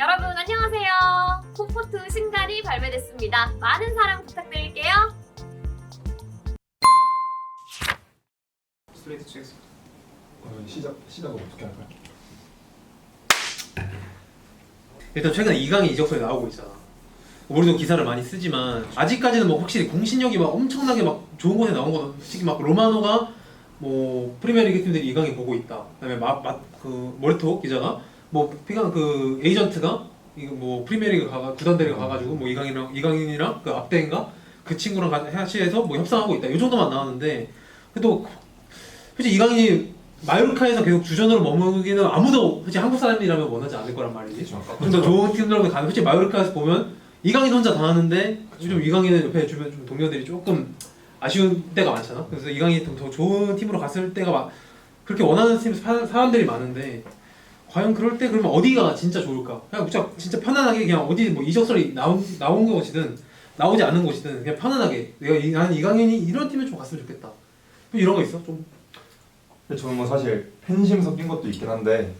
여러분 안녕하세요. 콤포트 신갈이 발매됐습니다. 많은 사랑 부탁드릴게요. 스트레이트 치겠습니다. 시작은 어떻게 할까요? 일단 최근에 이강인 이적설이 나오고 있잖아. 우리도 기사를 많이 쓰지만 아직까지는 뭐 확실히 공신력이 막 엄청나게 막 좋은 곳에 나온 건 솔직히 막 로마노가 뭐 프리미어리그 팀들이 이강인 보고 있다. 그다음에 그 모레토 기자가 뭐 피가 그 에이전트가 이거 뭐 프리미어리그 구단들이 가가지고 뭐 이강인이랑 그 압대인가 그 친구랑 같이 해서 뭐 협상하고 있다. 이 정도만 나왔는데 그래도 솔직히 이강인이 마요르카에서 계속 주전으로 머무르기는 아무도 솔직히 한국 사람이라면 원하지 않을 거란 말이지. 좀 더 좋은 팀들하고 가는. 솔직히 마요르카에서 보면 이강인 혼자 다 하는데 좀 이강인 옆에 주변 좀 동료들이 조금 아쉬운 때가 많잖아. 그래서 이강인이 더 좋은 팀으로 갔을 때가 그렇게 원하는 팀 사람들이 많은데 과연 그럴 때 그러면 어디가 진짜 좋을까? 그냥 진짜 편안하게 그냥 어디 뭐 이적설이 나온 곳이든 나오지 않은 곳이든 그냥 편안하게 나는 이강인이 이런 팀에 좀 갔으면 좋겠다. 이런 거 있어? 좀. 근데 저는 뭐 사실 팬심 섞인 것도 있긴 한데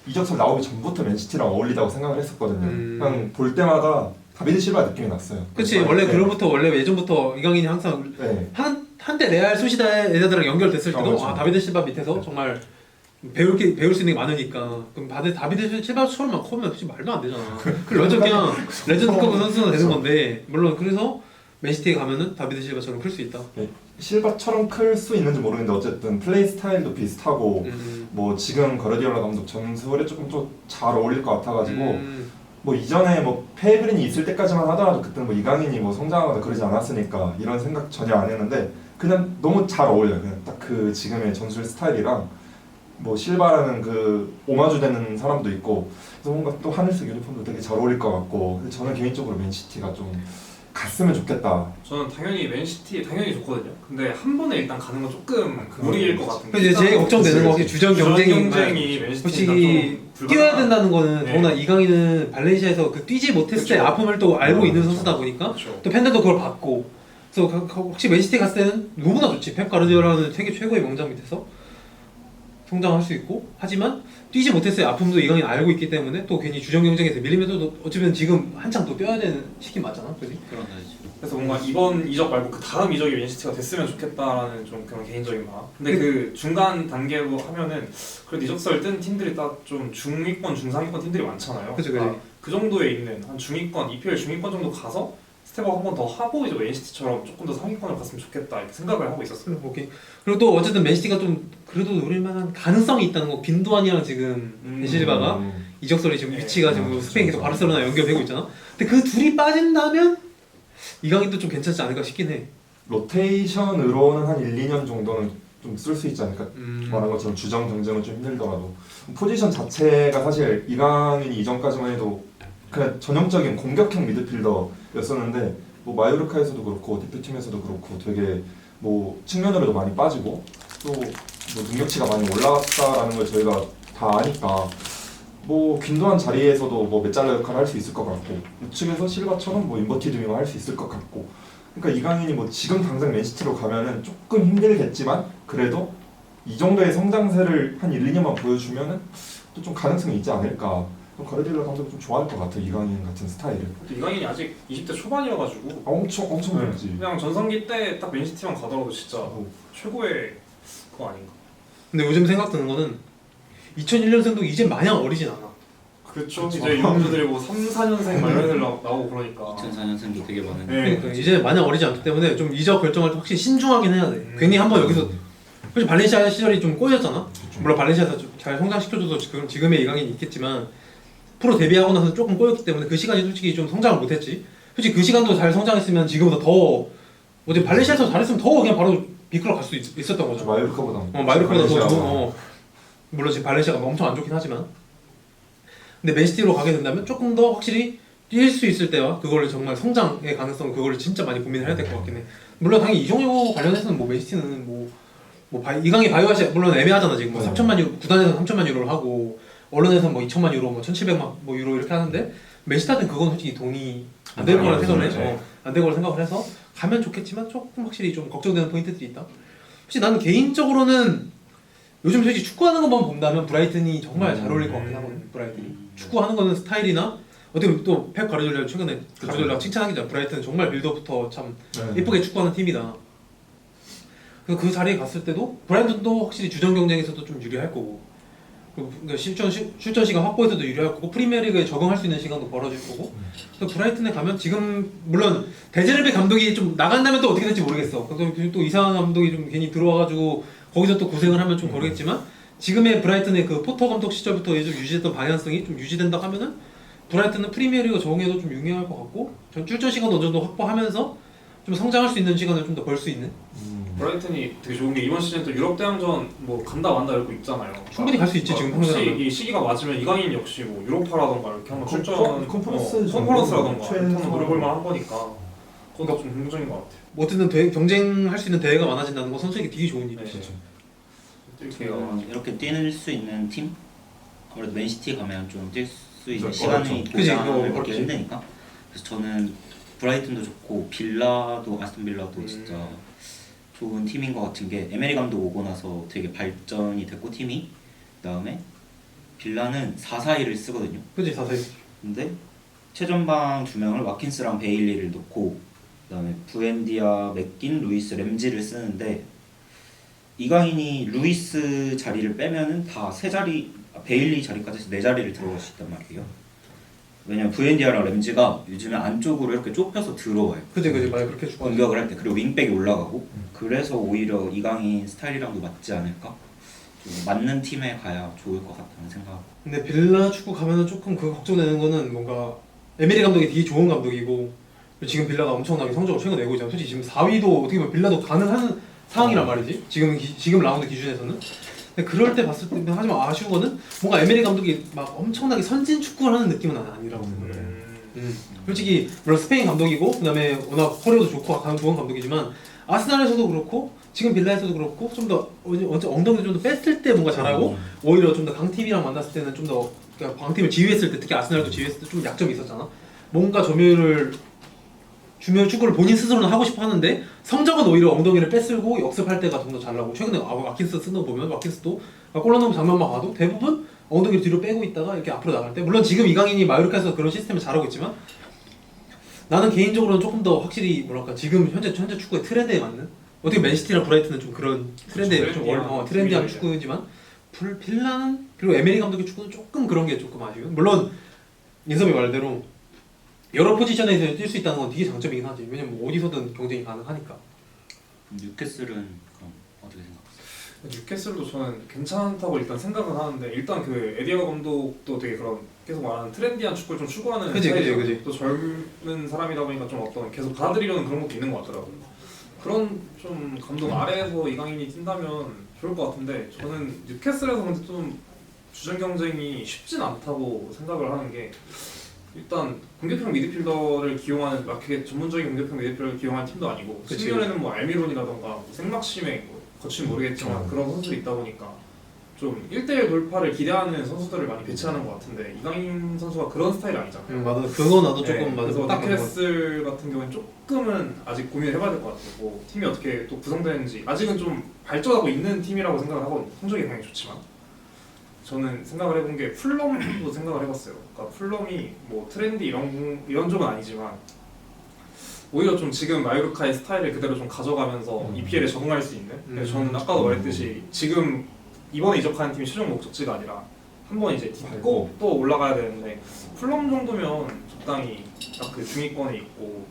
이적설 나오기 전부터 맨시티랑 어울리다고 생각을 했었거든요. 그냥 볼 때마다 다비드 실바 느낌이 났어요. 그치. 원래 그로부터 원래 예전부터 이강인이 항상 네. 한때 레알 소시다 애들이랑 연결됐을 때도 그렇죠. 다비드 실바 밑에서 정말 배울 수 있는 게 많으니까 그럼 다비드 실바처럼만 커면 솔직히 말도 안 되잖아. 완전 그냥 레전드급 선수가 되는 건데 물론 그래서 맨시티에 가면은 다비드 실바처럼 클 수 있다. 네. 실바처럼 클 수 있는지 모르겠는데 어쨌든 플레이 스타일도 비슷하고 뭐 지금 거르디올라 감독 전술에 조금 좀 잘 어울릴 것 같아가지고 뭐 이전에 뭐 페이그린이 있을 때까지만 하더라도 그때는 뭐 이강인이 뭐 성장하거나 그러지 않았으니까 이런 생각 전혀 안 했는데 그냥 너무 잘 어울려요. 그냥 딱 그 지금의 전술 스타일이랑 뭐 실바라는 그 오마주 되는 사람도 있고 그래서 뭔가 또 하늘색 유니폼도 되게 잘 어울릴 것 같고 근데 저는 개인적으로 맨시티가 좀 갔으면 좋겠다. 저는 당연히 맨시티 당연히 좋거든요. 근데 한 번에 일단 가는 건 조금 무리일 것 같은 게. 근데 제일 걱정되는 거 혹시 주전 경쟁이 맨시티가 솔직히 뛰어야 된다는 거는 더구나 이강인은 발렌시아에서 그 뛰지 못했을 때 아픔을 또 알고 있는 선수다 보니까 또 팬들도 그걸 받고 그래서 혹시 맨시티 갔을 때는 누구나 좋지. 펩 가르디올라는 세계 최고의 명장 밑에서 성장할 수 있고 하지만 뛰지 못했을 때 아픔도 이강인 알고 있기 때문에 또 괜히 주전 경쟁에서 밀리면 또 어쩌면 지금 한창 또 뛰어야 되는 시기 맞잖아. 그지? 그래서 뭔가 이번 이적 말고 그 다음 이적이 맨시티가 됐으면 좋겠다라는 좀 그런 개인적인 마음. 근데 그 중간 단계로 하면은 그래도 이적설 뜬 팀들이 딱 좀 중위권, 중상위권 팀들이 많잖아요. 그치. 그러니까 그 정도에 있는 한 중위권, EPL 중위권 정도 가서 스텝업 한 번 더 하고 이제 맨시티처럼 조금 더 상위권을 갔으면 좋겠다 이렇게 생각을 하고 있었어요. 오케이. 그리고 또 어쨌든 맨시티가 좀 그래도 노릴만한 가능성이 있다는 거. 빈도안이랑 지금 실바가 이적설이 지금 위치가 지금 스페인 계속 바르셀로나 연결되고 있잖아. 근데 그 둘이 빠진다면 이강인도 좀 괜찮지 않을까 싶긴 해. 로테이션으로는 한 1, 2년 정도는 좀 쓸 수 있지 않을까. 말한 것처럼 주전 경쟁은 좀 힘들더라도 포지션 자체가 사실 이강인이 이전까지만 해도 그냥 전형적인 공격형 미드필더였었는데 뭐 마요르카에서도 그렇고 대표팀에서도 그렇고 되게 뭐 측면으로도 많이 빠지고 또 뭐 능력치가 많이 올라갔다라는 걸 저희가 다 아니까 뭐 균도한 자리에서도 뭐 메잘라 역할을 할 수 있을 것 같고 우측에서 실바처럼 뭐 인버티드 윙을 할 수 있을 것 같고 그러니까 이강인이 뭐 지금 당장 맨시티로 가면은 조금 힘들겠지만 그래도 이 정도의 성장세를 한 1, 2년만 보여주면은 또 좀 가능성이 있지 않을까. 가르디올라 감독이 좀 좋아할 것 같아요. 이강인 같은 스타일을. 이강인이 아직 20대 초반이어가지고 엄청 젊지. 그냥 전성기 때 딱 맨시티만 가더라도 진짜 최고의 그거 아닌가. 근데 요즘 생각 드는 거는 2001년생도 이제 마냥 어리진 않아. 그렇죠. 이제 유망주들이 뭐 3, 4년생 막 이런 애들 나오고 그러니까 2004년생도 되게 많은데 그러니까 이제 마냥 어리지 않기 때문에 좀 이적 결정할 때 확실히 신중하긴 해야 돼. 괜히 한번 여기서 솔직히 발렌시아 시절이 좀 꼬였잖아. 물론 발렌시아에서 잘 성장시켜줘서 지금의 이강인이 있겠지만 프로 데뷔하고 나서 조금 꼬였기 때문에 그 시간이 솔직히 좀 성장을 못했지. 솔직히 그 시간도 잘 성장했으면 지금보다 더 어제 발렌시아에서 잘했으면 더 그냥 바로 비클로 갈 수 있었던 거죠. 마요르카보다. 마요르카보다 더 좋은. 물론 지금 발렌시아가 엄청 안 좋긴 하지만. 근데 맨시티로 가게 된다면 조금 더 확실히 뛸 수 있을 때와 그거를 정말 성장의 가능성 그거를 진짜 많이 고민을 해야 될 것 같긴 해. 물론 당연히 이종효 관련해서는 뭐 맨시티는 이강인 바이오하시 물론 애매하잖아 지금 뭐 3천만 유로 구단에서 3천만 유로를 하고 언론에서 뭐 2천만 유로 뭐 1,700만 뭐 유로 이렇게 하는데 맨시티한테는 그건 솔직히 돈이 안 될 거라 생각을 해. 안 될 거라 생각을 해서 가면 좋겠지만 조금 확실히 좀 걱정되는 포인트들이 있다. 혹시 나는 개인적으로는 요즘 솔직히 축구하는 것만 본다면 브라이튼이 정말 잘 어울릴 것 같긴 하거든요. 브라이튼이 축구하는 거는 스타일이나 어떻게 보면 또 펩 가르디올라 최근에 가르디올라 칭찬하기 전에 브라이튼은 정말 빌드업부터 참 네. 예쁘게 축구하는 팀이다. 그래서 그 자리에 갔을 때도 브라이튼도 확실히 주전 경쟁에서도 좀 유리할 거고, 그리고 그러니까 출전 시간 확보에서도 유리할 거고, 프리미어리그에 적응할 수 있는 시간도 벌어질 거고. 그래서 브라이튼에 가면 지금 물론 데제르비 감독이 좀 나간다면 또 어떻게 될지 모르겠어. 또 이상한 감독이 좀 괜히 들어와가지고 거기서 또 고생을 하면 좀 모르겠지만 지금의 브라이튼의 그 포터 감독 시절부터 좀 유지했던 방향성이 좀 유지된다 하면은 브라이튼은 프리미어리그 적응에도 좀 용이할 것 같고, 전 출전 시간도 어느 정도 확보하면서 좀 성장할 수 있는 시간을 좀 더 벌 수 있는. 브라이튼이 되게 좋은 게 이번 시즌 또 유럽 대항전 뭐 간다 만다 이러고 있잖아요. 충분히 갈 수 있지 지금 혹시 평균하면. 이 시기가 맞으면 이강인 역시 뭐 유로파라던가 이렇게 한번 출전 컨퍼런스 컨퍼런스라던가 최소- 한번 노려볼 만한 거니까 그것도 좀 긍정적인 것 같아요. 뭐 어쨌든 경쟁할 수 있는 대회가 많아진다는 건 선수에게 되게 좋은 일이죠. 이렇게 뛸 수 있는 팀? 아무래도 맨시티 가면 좀 뛸 수 있는 그렇죠. 시간이 그치, 보장을 받기 어렵지. 힘드니까. 그래서 저는 브라이튼도 좋고 빌라도 아스톤 빌라도 진짜 좋은 팀인 것 같은 게 에메리 감독 오고 나서 되게 발전이 됐고 팀이, 그다음에 빌라는 4-4-2를 쓰거든요. 그지 자세히. 근데 최전방 두 명을 와킨스랑 베일리를 놓고 그다음에 부엔디아, 맥긴, 루이스, 램지를 쓰는데, 이강인이 루이스 자리를 빼면은 다 세 자리, 베일리 자리까지 해서 네 자리를 들어갈 수 있단 말이에요. 왜냐면 부엔디아랑 램지가 요즘에 안쪽으로 이렇게 좁혀서 들어와요. 그지 맞아, 그렇게 축구. 공격을 할 때. 그리고 윙백이 올라가고. 그래서 오히려 이강인 스타일이랑도 맞지 않을까? 좀 맞는 팀에 가야 좋을 것 같다는 생각. 근데 빌라 축구 가면은 조금 그 걱정되는 거는 뭔가 에메리 감독이 되게 좋은 감독이고, 그리고 지금 빌라가 엄청나게 성적을 최근 내고 있잖아. 솔직히 지금 4위도 어떻게 보면 빌라도 가능한 상황이란 말이지. 지금 라운드 기준에서는. 근데 그럴 때 봤을 때 하지만 아쉬운 거는 뭔가 에메리 감독이 막 엄청나게 선진 축구를 하는 느낌은 아니라고 생각해. 솔직히 물론 스페인 감독이고 그다음에 워낙 커리어도 좋고 가장 좋은 감독이지만 아스날에서도 그렇고 지금 빌라에서도 그렇고 좀 더 엉덩이를 좀 더 뺐을 때 뭔가 잘하고, 오히려 좀 더 강팀이랑 만났을 때는 좀 더 그러니까 강팀을 지휘했을 때, 특히 아스날도 지휘했을 때 좀 약점이 있었잖아. 뭔가 점유율 축구를 본인 스스로는 하고 싶어 하는데 성적은 오히려 엉덩이를 빼쓸고 역습할 때가 좀 더 잘 나고, 최근에 와킨스 쓰는 거 보면 와킨스도 골 넣는 장면만 봐도 대부분 엉덩이를 뒤로 빼고 있다가 이렇게 앞으로 나갈 때, 물론 지금 이강인이 마요르카에서 그런 시스템을 잘하고 있지만 나는 개인적으로는 조금 더 확실히 뭐랄까 지금 현재 축구의 트렌드에 맞는, 어떻게 맨시티랑 브라이튼은 좀 그런 트렌드에 좀 트렌디한 축구이지만 빌라는, 그리고 에메리 감독의 축구는 조금 그런 게 조금 아쉬워. 물론 인섭이 말대로 여러 포지션에서 뛸 수 있다는 건 되게 장점이긴 하지. 왜냐면 뭐 어디서든 경쟁이 가능하니까. 뉴캐슬은 그럼 어떻게 생각하세요? 뉴캐슬도 저는 괜찮다고 일단 생각은 하는데, 일단 그 에디어 감독도 되게 그런 계속 말하는 트렌디한 축구를 좀 추구하는 그지. 또 젊은 사람이다 보니까 좀 어떤 계속 받아들이려는 그런 것도 있는 것 같더라고요. 그런 좀 감독 아래에서 이강인이 뛴다면 좋을 것 같은데, 저는 뉴캐슬에서 근데 좀 주전 경쟁이 쉽진 않다고 생각을 하는 게, 일단 공격형 미드필더를 기용하는 막 그게 전문적인 공격형 미드필더를 기용하는 팀도 아니고, 측면에는 뭐 알미론이라던가 뭐 생막심에 뭐 거친 모르겠지만 그런 선수들이 있다 보니까 좀 1대1 돌파를 기대하는 선수들을 많이 배치하는 것 같은데, 이강인 선수가 그런 스타일이 아니잖아요. 맞아. 그거 나도 조금 맞아. 그래서 뉴캐슬 같은 경우는 조금은 아직 고민을 해봐야 될 것 같아요. 뭐 팀이 어떻게 또 구성되는지 아직은 좀 발전하고 있는 팀이라고 생각을 하거든요. 성적이 당연히 좋지만 저는 생각을 해본 게 풀럼도 생각을 해봤어요. 그러니까 풀럼이 뭐 트렌드 이런 쪽은 아니지만 오히려 좀 지금 마요르카의 스타일을 그대로 좀 가져가면서 EPL에 적응할 수 있는. 저는 아까도 말했듯이 지금 이번에 이적하는 팀이 최종 목적지가 아니라 한번 이제 딛고 또 올라가야 되는데, 풀럼 정도면 적당히 딱 그 중위권에 있고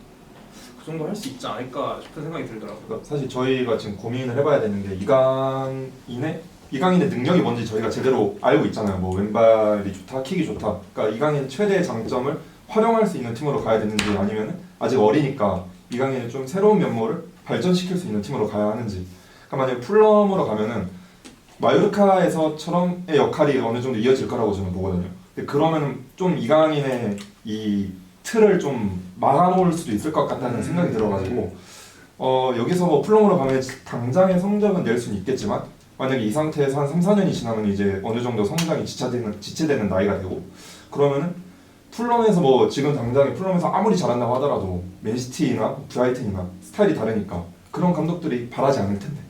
그 정도 할 수 있지 않을까 싶은 생각이 들더라고요. 그러니까 사실 저희가 지금 고민을 해봐야 되는 게, 이강인의 능력이 뭔지 저희가 제대로 알고 있잖아요. 뭐 왼발이 좋다, 킥이 좋다. 그러니까 이강인 최대의 장점을 활용할 수 있는 팀으로 가야 되는지, 아니면 아직 어리니까 이강인의 좀 새로운 면모를 발전시킬 수 있는 팀으로 가야 하는지. 그러니까 만약에 풀럼으로 가면은 마요르카에서처럼의 역할이 어느 정도 이어질 거라고 저는 보거든요. 근데 그러면은 좀 이강인의 이 틀을 좀 막아놓을 수도 있을 것 같다는 생각이 들어가지고, 여기서 뭐 풀럼으로 가면 당장의 성적은 낼 수는 있겠지만, 만약에 이 상태에서 한 3-4년이 지나면 이제 어느 정도 성장이 지체되는 나이가 되고, 그러면은 풀럼에서 뭐 지금 당장에 풀럼에서 아무리 잘한다고 하더라도 맨시티나 브라이튼이나 스타일이 다르니까 그런 감독들이 바라지 않을 텐데,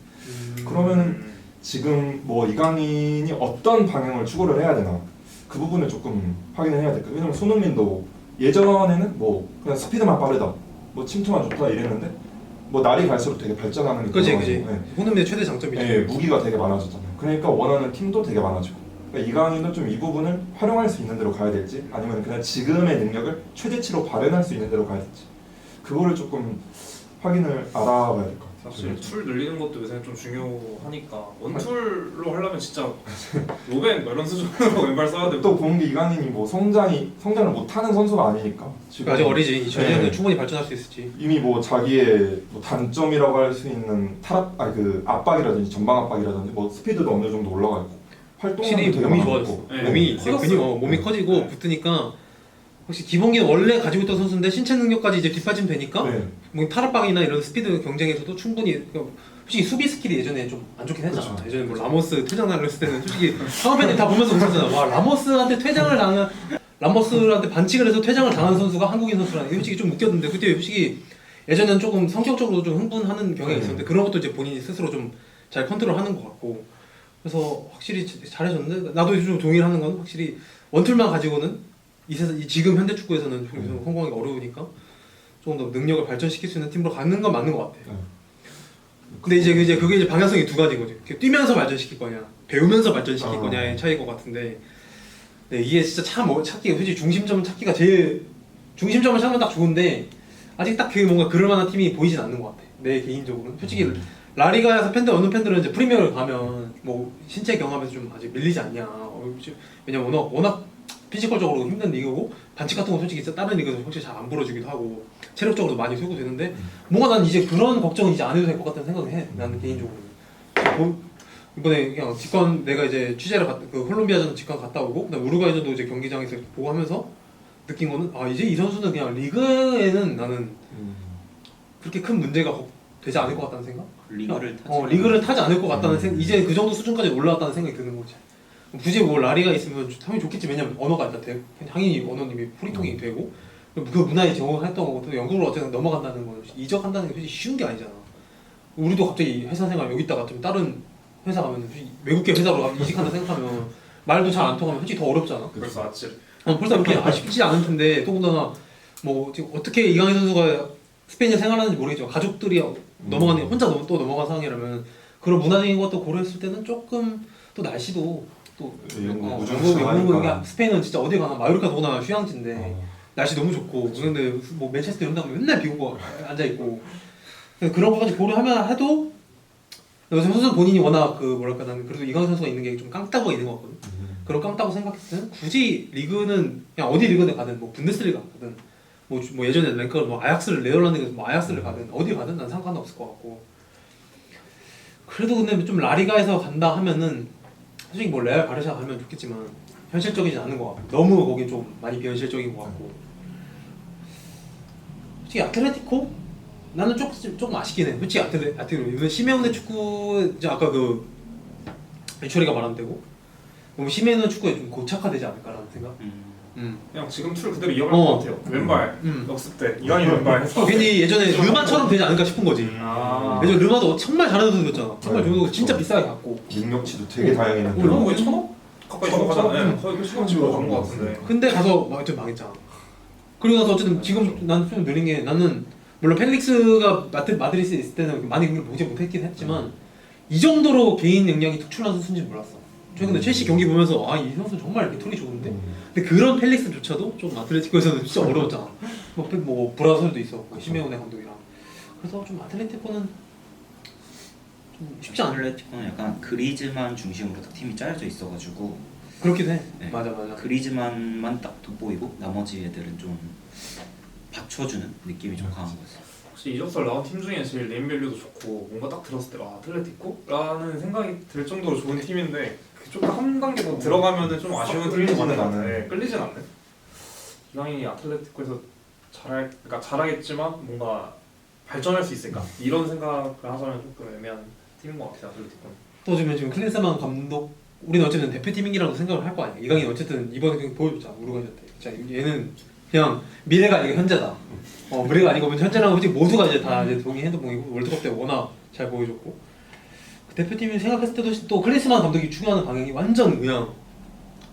그러면은 지금 뭐 이강인이 어떤 방향을 추구를 해야 되나 그 부분을 조금 확인을 해야 될까. 왜냐면 손흥민도 예전에는 뭐 그냥 스피드만 빠르다, 뭐 침투만 좋다 이랬는데 뭐 날이 갈수록 되게 발전하는 그지 그런 그지. 네. 손흥민의 최대 장점이죠. 네, 무기가 되게 많아졌잖아요. 그러니까 원하는 팀도 되게 많아지고. 그러니까 이강인도 좀 이 부분을 활용할 수 있는 대로 가야 될지 아니면 그냥 지금의 능력을 최대치로 발현할 수 있는 대로 가야 될지 그거를 조금 확인을 알아봐야 될 것 같아요. 사실 툴 늘리는 것도 요새 좀 중요하니까 원툴로 하려면 진짜 로벤 이런 수준으로 왼발 써야 되고 또 보는 게 이강인이 뭐 성장을 못하는 선수가 아니니까 지금 아직 어리지. 2000년에 네. 충분히 발전할 수 있을지. 이미 뭐 자기의 뭐 단점이라고 할 수 있는 그 압박이라든지 전방 압박이라든지 뭐 스피드도 어느 정도 올라가 있고 활동량도 확실히 되게 몸이 많아졌고. 좋아졌어. 네. 몸이 커졌어요. 근육 몸이 네. 커지고 네. 붙으니까 혹시 기본기는 원래 가지고 있던 선수인데 신체 능력까지 이제 뒷받침 되니까 네. 뭐 탈압박이나 이런 스피드 경쟁에서도 충분히 그러니까 솔직히 수비 스킬이 예전에 좀 안 좋긴 했잖아. 그렇죠. 예전에 뭐 라모스 퇴장 날렸을 때는 솔직히 상업 팬들이 다 보면서 웃었잖아. 와 라모스한테 퇴장을 당한 라모스한테 반칙을 해서 퇴장을 당한 선수가 한국인 선수라는 게 솔직히 좀 웃겼는데 그때 솔직히 예전에는 조금 성격적으로 좀 흥분하는 경향이 있었는데 그런 것도 이제 본인이 스스로 좀 잘 컨트롤하는 것 같고 그래서 확실히 잘해줬는데 나도 좀 동의하는 건 확실히 원툴만 가지고는 이 지금 현대 축구에서는 좀 성공하기 어려우니까 조금 더 능력을 발전시킬 수 있는 팀으로 가는 건 맞는 것 같아요. 근데 이제 그게 이제 방향성이 두 가지인 거죠. 뛰면서 발전시킬 거냐, 배우면서 발전시킬 거냐의 차이인 것 같은데, 네, 이게 진짜 찾기가 솔직히 중심점을 찾기가 제일 중심점을 찾으면 딱 좋은데 아직 딱 그 뭔가 그럴 만한 팀이 보이진 않는 것 같아. 내 개인적으로는 솔직히 라리가에서 어느 팬들은 이제 프리미어를 가면 뭐 신체 경험에서 좀 아직 밀리지 않냐. 왜냐면 워낙 피지컬적으로 힘든 리그고 반칙 같은 거 솔직히 다른 리그에서 확실히 잘 안 벌어주기도 하고 체력적으로 많이 소요되는데 뭔가 난 이제 그런 걱정은 이제 안 해도 될 것 같다는 생각을 해. 나는 개인적으로. 이번에 그냥 직관 내가 이제 취재를 그 콜롬비아전 직관 갔다 오고 그다음 우루과이전도 이제 경기장에서 보고 하면서 느낀 거는 아 이제 이 선수는 그냥 리그에는 나는 그렇게 큰 문제가 되지 않을 것 같다는 생각? 리그를 타지 않을 것 같다는 생각. 이제 그 정도 수준까지 올라왔다는 생각이 드는 거지. 굳이 뭐 라리가 있으면 당연히 좋겠지. 왜냐면 언어가 일단 당연히 언어님이 프리통이 되고 그 문화에 적응했던 거고 또 영국으로 어쨌든 넘어간다는 건 이적한다는 게 솔직히 쉬운 게 아니잖아. 우리도 갑자기 회사 생활 여기 있다가 좀 다른 회사 가면 외국계 회사로 이직한다 생각하면 말도 잘 안 통하면 솔직히 더 어렵잖아. 벌써 아찔 벌써 그렇게 쉽지 않을 텐데 더군다나 뭐 지금 어떻게 이강인 선수가 스페인에 생활하는지 모르겠지만 가족들이 넘어가는 혼자 또 넘어간 상황이라면 그런 문화적인 것도 고려했을 때는 조금 또 날씨도 또 영국 스페인은 진짜 어디 가나 마요르카 도나 휴양지인데 날씨 너무 좋고 그런데 뭐 맨체스터 이런 데 가면 맨날 비 오고 앉아 있고 그런 것까지 고려하면 해도 요새 선수 본인이 워낙 그 뭐랄까 나는 그래도 이강인 선수가 있는 게 좀 깡따구가 있는 것 같거든. 그런 깡따구 생각했을 때는 굳이 리그는 그냥 어디 리그를 가든 뭐 분데스리가 가든 뭐 예전에 랭커를 뭐 아약스를 네덜란드에서 뭐 아약스를 가든 어디 가든 난 상관없을 것 같고 그래도 근데 좀 라리가에서 간다 하면은 솔직히 뭐 레알 바르샤 가면 좋겠지만 현실적이진 않은 것 같고 너무 거긴 좀 많이 비현실적인 것 같고 솔직히 아틀레티코? 나는 조금 아쉽긴 해. 솔직히 아틀레티코 이번 시메오네 축구 이제 아까 그 이철이가 말한 대로 너무 시메오네 축구에 좀 고착화되지 않을까라는 생각? 그냥 지금 툴 그대로 이어갈 것 같아요. 왼발 역습 때 이강인 왼발 해서 괜히 예전에 르마처럼 되지 않을까 싶은 거지. 예전 르마도 정말 잘하는 선수였잖아. 정말 좋은 진짜 비싸게 갔고. 능력치도 되게 다양했는데. 그럼 거의 1,000억 가까이 들어가잖아요. 거의 1,000억치로 간 것 같은데. 근데 가서 좀 망했잖아. 그리고 나서 어쨌든 지금 난 좀 느린 게 나는 물론 펠릭스가 마드리드에 있을 때는 많이 경기를 보지 못했긴 했지만 이 정도로 개인 능력이 특출난 선수인지 몰랐어. 최근에 첼시 경기 보면서 아 이 선수 정말 이렇게 툴이 좋은데 근데 그런 펠릭스조차도 좀 아틀레티코에서는 진짜 어려웠잖아. 뭐 브라설도 있었고 시메오네 감독이랑 그래서 좀 아틀레티코는 좀 쉽지 않을. 아틀레티코는 약간 그리즈만 중심으로 딱 팀이 짜여져 있어가지고 그렇긴 해. 네. 맞아. 그리즈만만 딱 돋보이고 나머지 애들은 좀 받쳐주는 느낌이 좀 강한 거지. 혹시 이적설 나온 팀 중에 제일 네임밸류도 좋고 뭔가 딱 들었을 때 아틀레티코? 라는 생각이 들 정도로 좋은 팀인데 좀 한 단계 더 들어가면은 좀 아쉬운 팀인 것 같아요. 끌리진 않네. 이강인이 아틀레티코에서 그러니까 잘하겠지만 뭔가 발전할 수 있을까? 이런 생각을 하자면 조금 애매한 팀인 것 같아요. 아틀레티코는. 또 지금 클린스만 감독 우리는 어쨌든 대표팀이라고 생각을 할 거 아니야. 이강인 어쨌든 이번에 그냥 보여줬잖아. 우루과이 때. 자 얘는 그냥 미래가 아니고 현재다. 미래가 아니고 현재라고 솔직히 모두가 이제 다 이제 동의해도 동이고 월드컵 때 워낙 잘 보여줬고 대표팀이 생각했을 때도 또 클리스만 감독이 추구하는 방향이 완전 그냥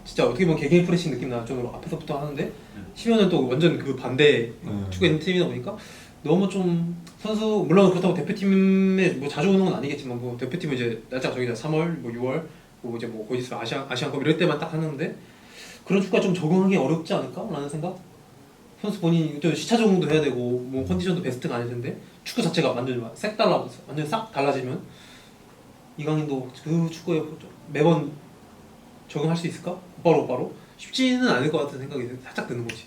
진짜 어떻게 보면 개개인 프레싱 느낌 나죠. 앞에서부터 하는데 치면은 또 완전 그 반대 축구하는 팀이다 보니까 너무 좀 선수 물론 그렇다고 대표팀에 뭐 자주 오는 건 아니겠지만 뭐 대표팀은 이제 날짜 정해져 3월 뭐 6월 뭐 이제 뭐 곧 있으면 아시안컵 이럴 때만 딱 하는데 그런 축구가 좀 적응하기 어렵지 않을까라는 생각. 선수 본인이 또 시차 적응도 해야 되고 뭐 컨디션도 베스트가 아닐 텐데 축구 자체가 완전 완전 싹 달라지면 이강인도 그 축구에 매번 적응할 수 있을까? 바로 쉽지는 않을 것 같은 생각이 살짝 드는 거지.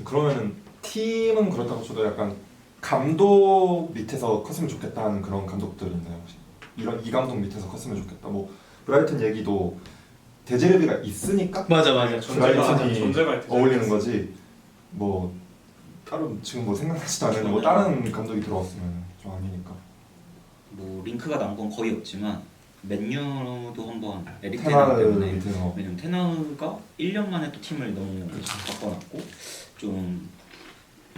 그러면은 팀은 그렇다고 쳐도 약간 감독 밑에서 컸으면 좋겠다는 그런 감독들 있나요 혹시? 이 감독 밑에서 컸으면 좋겠다. 뭐 브라이튼 얘기도 데제르비가 있으니까 맞아. 브라이튼이 존재가 어울리는 거지. 뭐 따로 지금 뭐 생각나지도 않는데 뭐 다른 감독이 들어왔으면 좀 아니니까. 뭐 링크가 난 건 거의 없지만 맨유도 한번 에릭 테나흐 테나흐 때문에 밑에서 왜냐면 테나흐가 1년 만에 또 팀을 너무 바꿔놨고 좀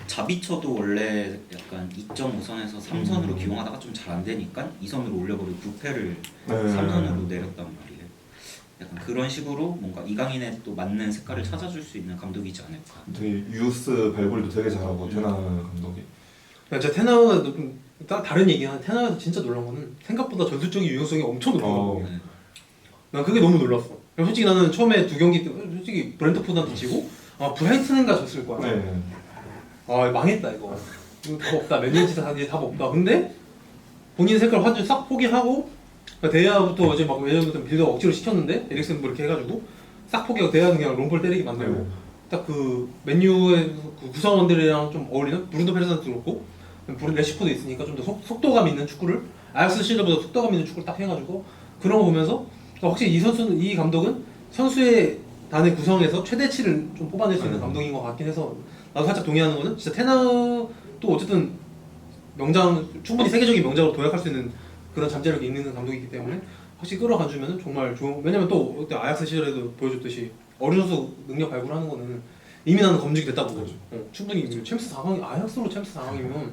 자비처도 원래 약간 2.5선에서 3선으로 기용하다가 좀 잘 안 되니까 2선으로 올려버리고 부페를 3선으로 내렸단 말이에요. 약간 그런 식으로 뭔가 이강인에 또 맞는 색깔을 찾아줄 수 있는 감독이지 않을까. 되게 유스 발굴도 되게 잘하고 테나흐 감독이. 진짜 테나우가 좀 다른 얘기긴 한데 테나우가 진짜 놀란 거는 생각보다 전술적인 유용성이 엄청 높더라고. 네. 난 그게 너무 놀랐어. 솔직히 나는 처음에 두 경기 때 솔직히 브렌트포드한테 지고 브라이튼인가 졌을 거야. 네. 아 망했다 이거 답 없다. 맨유지사 사기에 답 없다. 근데 본인 색깔 완전 싹 포기하고 대야부터 이제 막 예전부터 빌드 억지로 시켰는데 에릭슨 뭐 이렇게 해가지고 싹 포기하고 대야는 그냥 롱볼 때리게 만들고 네. 딱 그 맨유의 그 구성원들이랑 좀 어울리는 브루노 페르난도 그렇고 레시포도 있으니까 좀 더 속도감 있는 축구를 아약스 시절보다 속도감 있는 축구를 딱 해가지고 그런 거 보면서 확실히 이 감독은 선수의 단의 구성에서 최대치를 좀 뽑아낼 수 있는 감독인 것 같긴 해서 나도 살짝 동의하는 거는 진짜 테나도 어쨌든 충분히 세계적인 명장으로 도약할 수 있는 그런 잠재력이 있는 감독이기 때문에 확실히 끌어가주면 정말 좋은. 왜냐면 또 그때 아약스 시절에도 보여줬듯이 어린 선수 능력 발굴하는 거는 이미 나는 검증이 됐다고 보죠. 충분히 챔스 4강이 아약스로 챔스 4강이면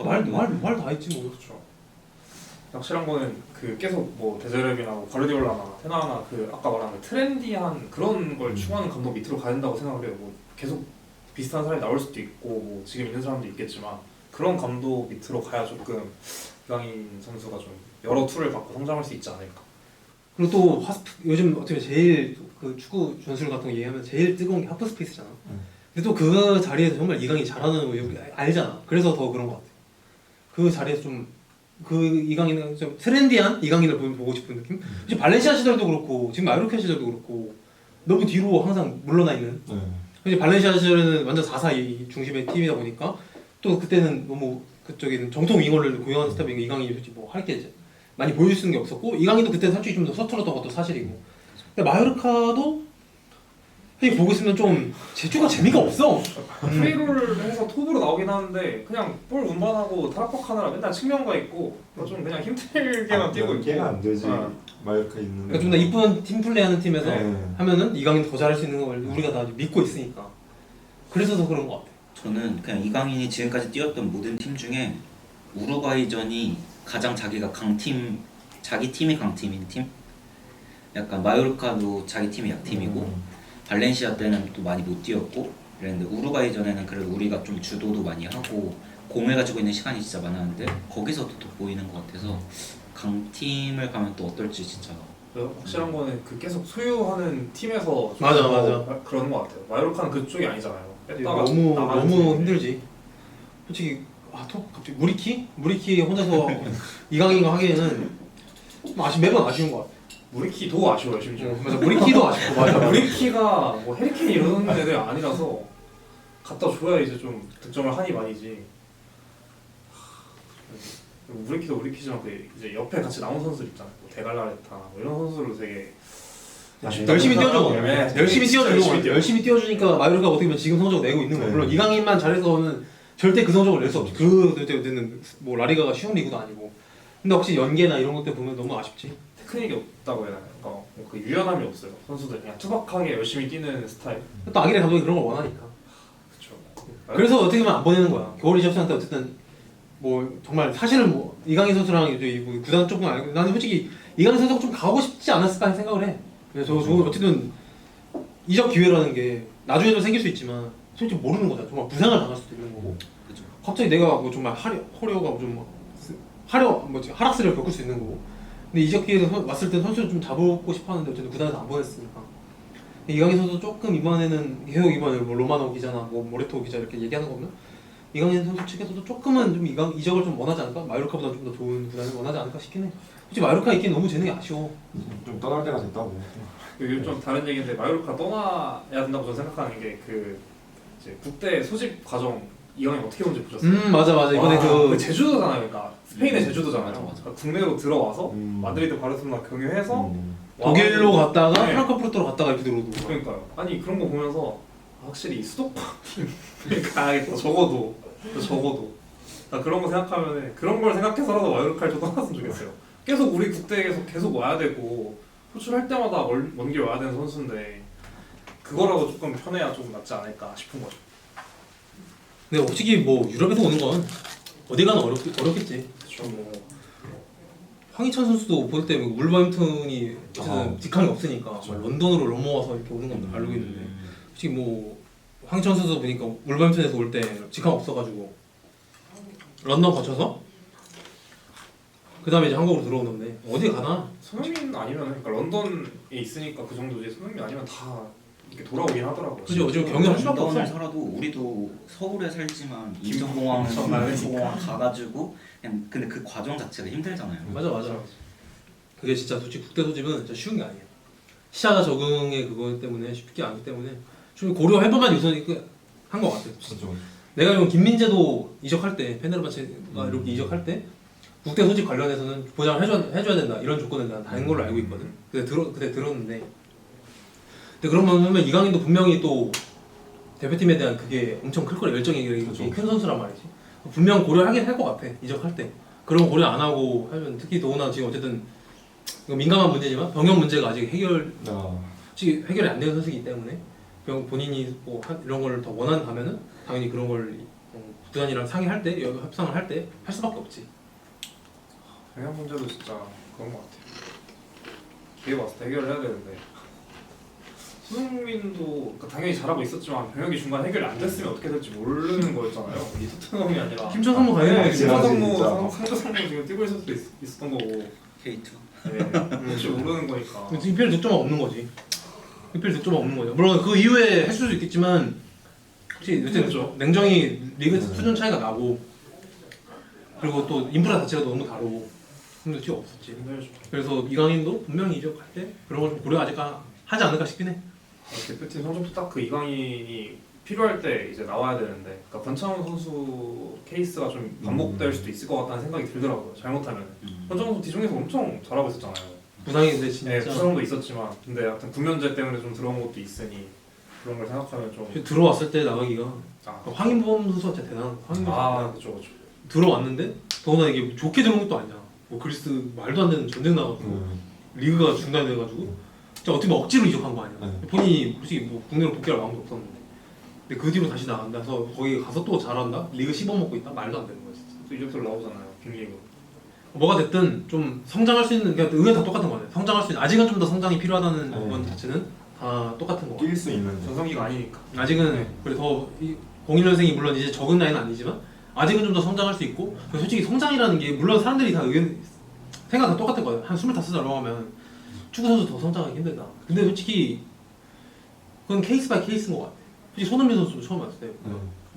말 다 했지 뭐. 그렇죠. 확실한 거는 그 계속 뭐 데제르비나 뭐 과르디올라나 테나나 그 아까 말한 그 트렌디한 그런 걸 추구하는 감독 밑으로 가야 된다고 생각을 해요. 뭐 계속 비슷한 사람이 나올 수도 있고 뭐 지금 있는 사람도 있겠지만 그런 감독 밑으로 가야 조금 이강인 선수가 좀 여러 툴을 갖고 성장할 수 있지 않을까. 그리고 또 요즘 어떻게 제일 그 축구 전술 같은 거 얘기하면 제일 뜨거운 게 하프 스페이스잖아. 근데 또 그 자리에서 정말 이강인이 잘하는 거 우리 알잖아. 그래서 더 그런 것 같아. 그 자리에서 좀 그 이강인은 좀 트렌디한 이강인을 보고 싶은 느낌? 지금 발렌시아 시절도 그렇고 지금 마요르카 시절도 그렇고 너무 뒤로 항상 물러나 있는. 이제 발렌시아 시절에는 완전 4-4 중심의 팀이다 보니까 또 그때는 너무 그쪽에는 정통 윙어를 고용하는 스타일인 이강인이 솔직히 뭐 할 게 많이 보여줄 수 있는 게 없었고 이강인도 그때 솔직히 좀 더 서툴렀던 것도 사실이고. 근데 마요르카도 사실 보고 있으면 좀 제주가 재미가 없어. 프리롤을 해서 톱으로 나오긴 하는데 그냥 볼 운반하고 타락박하느라 맨날 측면가 있고 좀 그냥 힘들게만 뛰고 있고. 걔가 안 되지. 마요르카 있는. 그러니까 좀 더 이쁜 팀 플레이하는 팀에서 네. 하면은 이강인 더 잘할 수 있는 걸 우리가 다 믿고 있으니까. 그래서 더 그런 것 같아. 저는 그냥 이강인이 지금까지 뛰었던 모든 팀 중에 우루과이전이 가장 자기가 강팀, 자기 팀이 강팀인 팀? 약간 마요르카도 자기 팀이 약팀이고 발렌시아 때는 또 많이 못 뛰었고 그랬는데 우루과이전에는 그래도 우리가 좀 주도도 많이 하고 공을 가지고 있는 시간이 진짜 많았는데 거기서도 또 보이는 것 같아서 강팀을 가면 또 어떨지 진짜. 확실한 거는 그 계속 소유하는 팀에서 좀 맞아. 그런 것 같아요. 마요르카는 그쪽이 아니잖아요. 뺐다가 너무 나가는 팀인데. 힘들지. 솔직히 갑자기 무리키 혼자서 이강인과 하기에는 좀 매번 아쉬운 것 같아. 무리키도 아쉬워요 심지어. 맞아 무리키도 아쉽고 맞아. 무리키가 뭐 해리케인 이런 애들 아니라서 갖다 줘야 이제 좀 득점을 하니 많이지. 무리키도 무리키지만 그 이제 옆에 같이 나온 선수들 있잖아요. 뭐 데갈라레타 뭐 이런 선수를 되게 열심히 띄워줘. 네, 열심히 띄워주고 뛰어. 열심히 띄워주니까 마요르카가 어떻게 보면 지금 성적을 내고 있는 거야. 물론 이강인만 잘해서는 절대 그 성적을 낼 수 없지. 그때는 뭐 라리가가 쉬운 리그도 아니고. 근데 혹시 연계나 이런 것들 보면 너무 아쉽지. 테크닉이 없다고 해야 되나요? 그 유연함이 없어요. 선수들 그냥 투박하게 열심히 뛰는 스타일. 또 아기레 감독이 그런 걸 원하니까. 그렇죠. 그래서 어떻게 보면 안 보내는 거야. 겨울 이적생 때 어쨌든 뭐 정말 사실은 뭐 이강인 선수랑 이제 뭐 구단 조금 알고 나는 솔직히 이강인 선수가 좀 가고 싶지 않았을까 하는 생각을 해. 그래서 저 어쨌든 이적 기회라는 게 나중에도 생길 수 있지만 솔직히 모르는 거잖아. 정말 부상을 당할 수도 있는 거고. 그죠. 갑자기 내가 뭐 정말 허려가 좀 하락세를 겪을 수 있는 거고. 근데 이적 기회가 왔을 때 선수를 좀 잡고 싶었는데 어쨌든 구단에서 안 보냈으니까. 이강인 선수 조금 이번에는 계속 이번에 뭐 로마노 기자나 뭐 모레토 기자 이렇게 얘기하는 거 보면 이강인 선수 측에서도 조금은 좀 이적을 좀 원하지 않을까? 마요르카보다 좀 더 좋은 구단을 원하지 않을까 싶긴 해. 솔직히 마요르카 있긴 너무 재능이 아쉬워. 좀 떠날 때가 됐다고. 이게 좀 다른 얘기인데 마요르카 떠나야 된다고 저는 생각하는 게 그 이제 국대 소집 과정 이강인 어떻게 온지 보셨어요? 맞아 이번에 그 제주도잖아요. 그러니까 스페인의 제주도잖아요. 맞아. 그러니까 국내로 들어와서 마드리드 바르셀로나 경유해서 독일로 갔다가 네. 프랑크푸르트로 갔다가 이렇게 들어오고. 그러니까요. 아니 그런 거 보면서 확실히 수도권 팀 가야겠다. 적어도. 나 그런 거 생각하면 그런 걸 생각해서라도 마요르카를 좀 떠났으면 좋겠어요. 계속 우리 국대에서 계속 와야 되고 호출할 때마다 먼 길 와야 되는 선수인데 그거라도 조금 편해야 좀 낫지 않을까 싶은 거죠. 근데 솔직히 뭐 유럽에서 오는 건 어디 가나 어렵겠지. 그렇죠. 뭐 황희찬 선수도 볼 때 울버햄튼이 어쨌든 직항이 없으니까 그쵸. 런던으로 넘어와서 이렇게 오는 건 알고 있는데 솔직히 뭐 황희찬 선수 보니까 울버햄튼에서 올 때 직항 없어가지고 런던 거쳐서 그 다음에 이제 한국으로 들어오는데 어디 가나? 손흥민 아니면 그러니까 런던에 있으니까 그 정도지. 손흥민 아니면 다 이렇게 돌아오긴 하더라고요. 그죠? 지금 경기할 수밖에 런던을 없어. 살아도 우리도 서울에 살지만 김포공항 인천공항 가가지고 그냥 근데 그 과정 자체가 힘들잖아요. 맞아. 그게 진짜 솔직히 국대 소집은 진짜 쉬운 게 아니야. 시야가 적응의 그거 때문에 쉽지 않기 때문에 좀 고려해볼만 요소는 한것 같아. 그렇죠. 내가 알기로 김민재도 이적할 때 페네르바체가 이렇게 이적할 때 국대 소집 관련해서는 보장을 해줘야 된다 이런 조건을 난 다른 걸로 알고 있거든. 그때 들었는데 근데 그러면 이강인도 분명히 또 대표팀에 대한 그게 엄청 클 거라 열정이 그렇죠. 큰 선수란 말이지. 분명 고려하긴 할 것 같아 이적할 때. 그런 거 고려 안 하고 하면 특히 더구나 지금 어쨌든 이거 민감한 문제지만 병역 문제가 아직 해결이 안 되는 선수이기 때문에 본인이 뭐 이런 걸 더 원한다면은 당연히 그런 걸 구단이랑 상의할 때 협상을 할 때 할 수밖에 없지. 병역 문제도 진짜 그런 것 같아요. 기회 봤을 때 해결을 해야 되는데 손흥민도 그러니까 당연히 잘하고 있었지만 병역이 중간에 해결이 안 됐으면 어떻게 될지 모르는 거였잖아요. 이 토트넘이 아니라 김천 상무 가야 되는 거지. 진짜. 상주 상무 지금 뛰고 있을 수도 있었던 거고 K2. 네. 혹시 모르는 거니까. EPL 득점은 없는 거지. EPL 득점은 없는 거죠. 물론 그 이후에 했을 수도 있겠지만 혹시 그렇죠. 냉정히 리그 수준 차이가 나고 그리고 또 인프라 자체가 너무 다르고 근데 지금 없었지. 힘들죠. 그래서 이강인도 분명히 이적할 때 그런 걸 좀 고려하지 않을까 싶긴 해. 대표팀 성적도 딱 그 이강인이 필요할 때 이제 나와야 되는데, 그러니까 변창훈 선수 케이스가 좀 반복될 수도 있을 것 같다는 생각이 들더라고요. 잘못하면. 변창훈 선수 뒤중에서 엄청 잘하고 있었잖아요. 부상이 근데 진짜 네, 부상도 있었지만, 근데 하여튼 구면제 때문에 좀 들어온 것도 있으니 그런 걸 생각하면 좀. 들어왔을 때 나가기가 아, 황인범 선수가 진짜 대단한. 황인범 아, 그렇죠. 들어왔는데 더구나 이게 좋게 들어온 것도 아니잖아. 뭐 그리스 말도 안 되는 전쟁 나가지고 리그가 중단돼가지고 진짜 어떻게 보면 억지로 이적한 거 아니야. 본인이 솔직히 뭐 국내로 복귀할 마음도 없었는데. 근데 그 뒤로 다시 나간다서 거기 가서 또 잘한다? 리그 씹어먹고 있다? 말도 안 되는 거야 진짜. 또 이적들 나오잖아요. 빅리그. 뭐가 됐든 좀 성장할 수 있는, 그냥 의외 다 똑같은 거 같아요. 성장할 수 있는, 아직은 좀 더 성장이 필요하다는 건 자체는 다 똑같은 거 같아요. 뛸 수 있는 전성기가 아니니까. 아직은 그래 더 01년생이 물론 이제 적은 나이는 아니지만 아직은 좀 더 성장할 수 있고, 솔직히 성장이라는 게 물론 사람들이 다 생각 다 똑같은 거예요. 한 25살 넘어가면 축구 선수 더 성장하기 힘들다. 근데 솔직히 그건 케이스 바이 케이스인 것 같아. 솔직히 손흥민 선수도 처음 왔을 때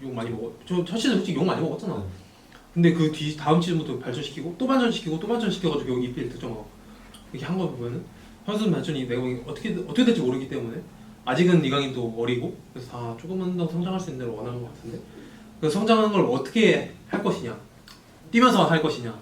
욕 많이 먹었. 저 첫 시즌 솔직히 욕 많이 먹었잖아. 근데 그 다음 시즌부터 발전시키고 또 발전시키고 또 발전시켜가지고 결국 EPL 득점하고 이렇게 한 거 보면은 선수 발전이 내가 보기엔 어떻게 될지 모르기 때문에 아직은 이강인도 어리고 그래서 다 조금만 더 성장할 수 있는 대로 원하는 것 같은데 그 성장하는 걸 어떻게 할 것이냐, 뛰면서 할 것이냐,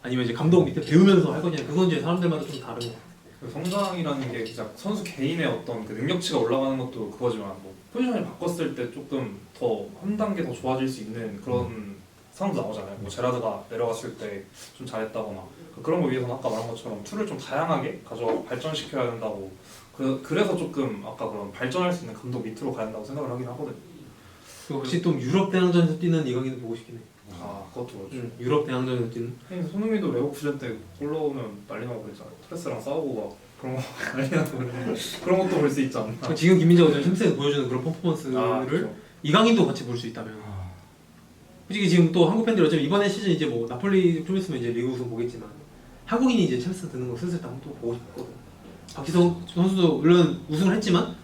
아니면 이제 감독 밑에 배우면서 할 것이냐, 그건 이제 사람들마다 좀 다른 거 같아. 그 성장이라는 게 진짜 선수 개인의 어떤 그 능력치가 올라가는 것도 그거지만 뭐 포지션을 바꿨을 때 조금 더 한 단계 더 좋아질 수 있는 그런 상황도 나오잖아요. 뭐 제라드가 내려갔을 때 좀 잘했다거나 그런 거 위해서는 아까 말한 것처럼 툴을 좀 다양하게 발전시켜야 된다고. 그래서 조금 아까 그런 발전할 수 있는 감독 밑으로 가야 된다고 생각을 하긴 하거든요. 혹시 또 유럽 대항전에서 뛰는 이강인을 보고 싶긴 해. 아 그것도 그렇죠. 유럽 대항전에 뛰는. 손흥민도 레버쿠젠 때 골 넣으면 난리 나고 그랬잖아. 토레스랑 싸우고 막 그런 거 난리 나고 그런 것도 볼 수 있지 않나. 지금 김민재가 챔스에서 보여주는 그런 퍼포먼스를 그렇죠. 이강인도 같이 볼 수 있다면. 솔직히 지금 또 한국 팬들이 어차피 이번에 시즌 이제 뭐 나폴리 좀 있으면 이제 리그 우승 보겠지만 한국인이 이제 챔스 드는 거 슬슬 또 보고 싶거든. 박지성 선수도 물론 우승을 했지만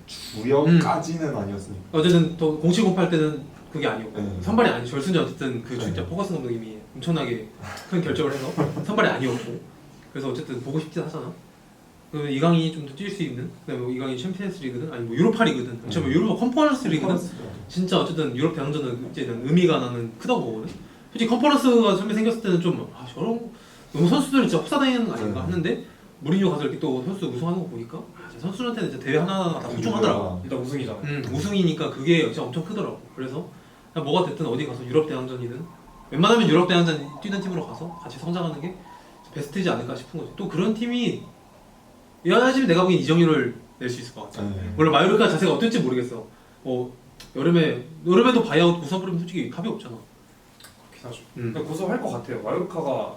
주역까지는 아니었으니까. 어쨌든 더 공식 공파할 때는 그게 아니었고 네. 선발이 아니 절순전 어쨌든 그 네. 진짜 포커스 감독님이 엄청나게 큰 결정을 해서 선발이 아니었고 그래서 어쨌든 보고 싶긴 하잖아. 그러면 이강인이 좀 더 뛸 수 있는 그다음에 뭐 이강인 챔피언스 리그든 아니 뭐 유로파 리그든 어차피 유로파 컨퍼런스 리그든 진짜 어쨌든 유럽 대항전은 이제 의미가 나는 크다고 보거든. 솔직히 컨퍼런스가 처음에 생겼을 때는 좀 저런 거 너무 선수들이 진짜 혹사당하는 거 아닌가 했는데 무리뉴 가서 이렇게 또 선수 우승하는 거 보니까 선수들한테는 진짜 대회 하나하나가 다 소중하더라고. 일단 우승이잖아. 우승이니까 그게 진짜 엄청 크더라고. 그래서 그냥 뭐가 됐든 어디 가서 유럽 대항전이든 웬만하면 유럽 대항전 뛰는 팀으로 가서 같이 성장하는 게 베스트이지 않을까 싶은 거지. 또 그런 팀이 이왕하시면 내가 보기엔 이정유를 낼 수 있을 것 같아. 물론 마요르카 자세가 어떨지 모르겠어. 여름에도 바이아웃 고사 부르면 솔직히 답이 없잖아. 그렇긴 하죠. 근데 고소할 것 같아요. 마요르카가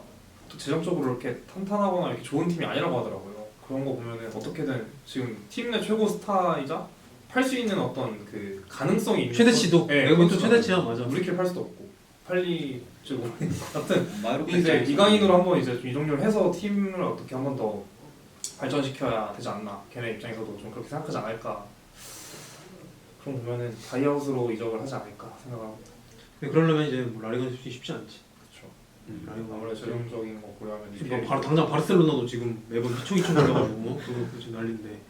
또 재정적으로 이렇게 탄탄하거나 이렇게 좋은 팀이 아니라고 하더라고요. 그런 거 보면은 어떻게든 지금 팀 내 최고 스타이자 팔 수 있는 어떤 그 가능성이 있는 최대치도 네, 내가 보기엔 또 최대치야. 맞아. 우리끼리 팔 수도 없고 팔리지 모르겠는 것 같은. 마요르카 이제 입장에서 이강인으로 한번 이제 좀 이정료를 해서 팀을 어떻게 한번 더 발전시켜야 되지 않나. 걔네 입장에서도 좀 그렇게 생각하지 않을까. 그럼 보면은 바이아웃으로 이적을 하지 않을까 생각합니다. 근데 그러려면 이제 뭐 라리가는 솔직히 쉽지 않지. 그렇죠. 라리가 아무래도 재정적인 거 고려하면 지금 바로 당장 바르셀로나도 지금 매번 휘청휘청 걸려가지고 그거 지금 난리인데.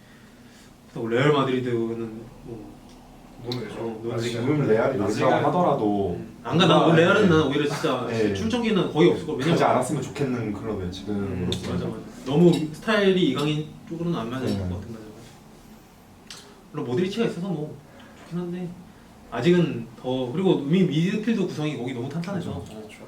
그렇다고 레알 마드리드는 뭐 너무 되죠. 아직 지금 레알이 나지라고 하더라도 안 가. 난 레알은 난 오히려 진짜 네. 출전기는 거의 없을 거. 가지 않았으면 좋겠는 클럽이에요 지금으로서. 맞아. 너무 스타일이 이강인 쪽으로는 안 맞을 네. 것 같은 거죠. 물론 모드리치가 있어서 뭐 좋긴 한데 아직은 더 그리고 이미 미드필드 구성이 거기 너무 탄탄해서. 그렇죠.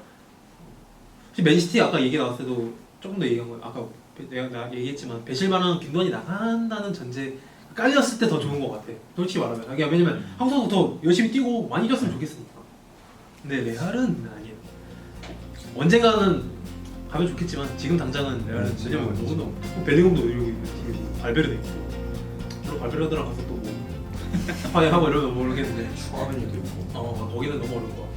혹시 맨시티 아까 얘기 나왔을 때도 조금 더 얘기한 거 아까 내가 얘기했지만 베실바랑 균도안이 나간다는 전제 깔렸을 때 더 좋은 것 같아. 솔직히 말하면. 왜냐면 한국 선수 더 열심히 뛰고 많이 이겼으면 좋겠으니까. 근데 레알은 아니에요. 언젠가는 가면 좋겠지만 지금 당장은 레알은 진짜 너무 벨링엄도 이러고 있는 팀이고 발베르도 있고 물론 발베르드랑 가서 또뭐 스파이하고 이러면 모르겠는데 추가하는 일도 있고. 거기는 너무 어려운 거 같아.